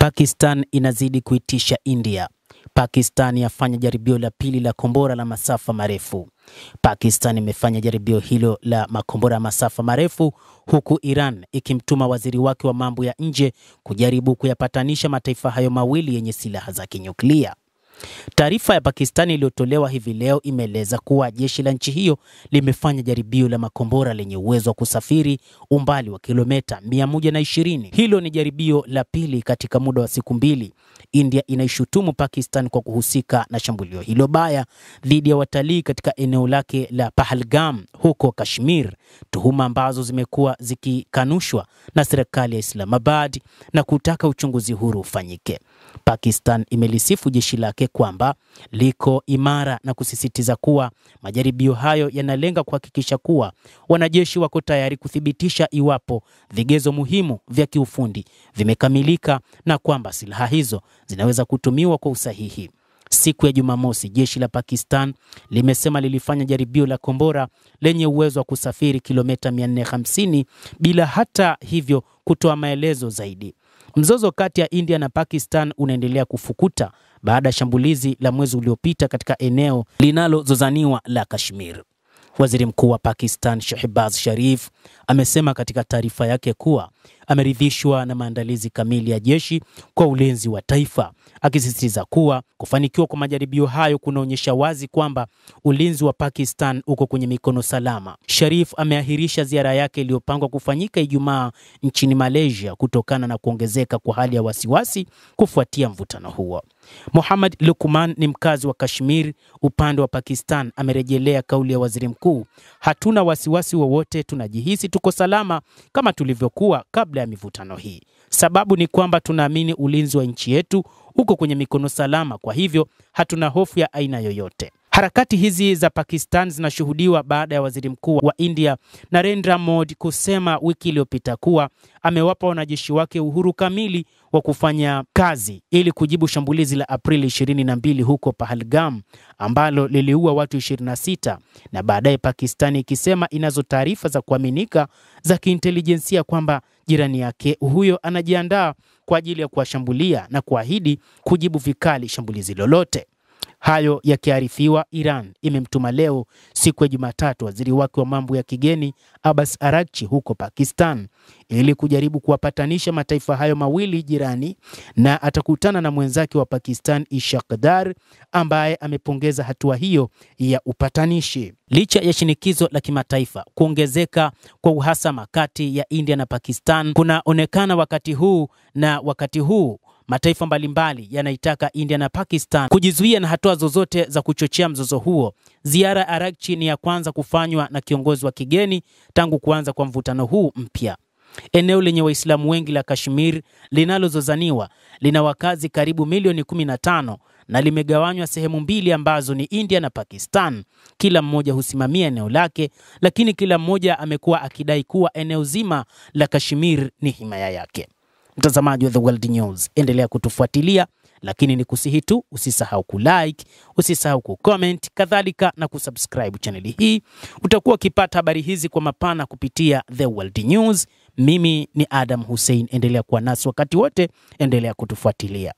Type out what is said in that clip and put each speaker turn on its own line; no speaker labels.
Pakistan inazidi kuitisha India. Pakistan yafanya jaribio la pili la kombora la masafa marefu. Pakistan imefanya jaribio hilo la makombora masafa marefu huku Iran ikimtuma waziri wake wa mambo ya nje kujaribu kuyapatanisha mataifa hayo mawili yenye silaha za kinyuklia. Taarifa ya Pakistani iliyotolewa hivi leo imeeleza kuwa jeshi la nchi hiyo limefanya jaribio la makombora lenye uwezo wa kusafiri umbali wa kilomita 120. Hilo ni jaribio la pili katika muda wa siku mbili. India inaishutumu Pakistan kwa kuhusika na shambulio hilo baya dhidi ya watalii katika eneo lake la Pahalgam huko Kashmir, tuhuma ambazo zimekuwa zikikanushwa na serikali ya Islamabad na kutaka uchunguzi huru ufanyike. Pakistan imelisifu jeshi lake kwamba liko imara na kusisitiza kuwa majaribio hayo yanalenga kuhakikisha kuwa wanajeshi wako tayari kuthibitisha iwapo vigezo muhimu vya kiufundi vimekamilika na kwamba silaha hizo zinaweza kutumiwa kwa usahihi. Siku ya Jumamosi, jeshi la Pakistan limesema lilifanya jaribio la kombora lenye uwezo wa kusafiri kilomita 450 bila hata hivyo kutoa maelezo zaidi. Mzozo kati ya India na Pakistan unaendelea kufukuta baada ya shambulizi la mwezi uliopita katika eneo linalozozaniwa la Kashmir. Waziri Mkuu wa Pakistan Shehbaz Sharif amesema katika taarifa yake kuwa ameridhishwa na maandalizi kamili ya jeshi kwa ulinzi wa taifa, akisisitiza kuwa kufanikiwa kwa majaribio hayo kunaonyesha wazi kwamba ulinzi wa Pakistan uko kwenye mikono salama. Sharif ameahirisha ziara yake iliyopangwa kufanyika Ijumaa nchini Malaysia kutokana na kuongezeka kwa hali ya wasiwasi kufuatia mvutano huo. Muhammad Luqman ni mkazi wa Kashmir upande wa Pakistan, amerejelea kauli ya waziri mkuu: hatuna wasiwasi wowote, tunajihisi tuko salama kama tulivyokuwa kabla ya mivutano hii. Sababu ni kwamba tunaamini ulinzi wa nchi yetu uko kwenye mikono salama, kwa hivyo hatuna hofu ya aina yoyote. Harakati hizi za Pakistan zinashuhudiwa baada ya waziri mkuu wa India Narendra Modi kusema wiki iliyopita kuwa amewapa wanajeshi wake uhuru kamili wa kufanya kazi ili kujibu shambulizi la Aprili 22 huko Pahalgam ambalo liliua watu 26, na baadaye Pakistani ikisema inazo taarifa za kuaminika za kiintelijensia kwamba jirani yake huyo anajiandaa kwa ajili ya kuwashambulia na kuahidi kujibu vikali shambulizi lolote. Hayo yakiarifiwa, Iran imemtuma leo siku ya Jumatatu waziri wake wa mambo ya kigeni Abbas Araghchi huko Pakistan ili kujaribu kuwapatanisha mataifa hayo mawili jirani, na atakutana na mwenzake wa Pakistan Ishaq Dar ambaye amepongeza hatua hiyo ya upatanishi. Licha ya shinikizo la kimataifa, kuongezeka kwa uhasama kati ya India na Pakistan kunaonekana wakati huu mataifa mbalimbali yanaitaka India na Pakistan kujizuia na hatua zozote za kuchochea mzozo huo. Ziara ya Araghchi ni ya kwanza kufanywa na kiongozi wa kigeni tangu kuanza kwa mvutano huu mpya. Eneo lenye Waislamu wengi la Kashmir linalozozaniwa lina wakazi karibu milioni 15 na limegawanywa sehemu mbili ambazo ni India na Pakistan. Kila mmoja husimamia eneo lake, lakini kila mmoja amekuwa akidai kuwa eneo zima la Kashmir ni himaya yake. Mtazamaji wa The World News, endelea kutufuatilia, lakini ni kusihi tu usisahau kulike, usisahau kucomment, kadhalika na kusubscribe channel hii. Utakuwa ukipata habari hizi kwa mapana kupitia The World News. Mimi ni Adam Hussein, endelea kuwa nasi wakati wote, endelea kutufuatilia.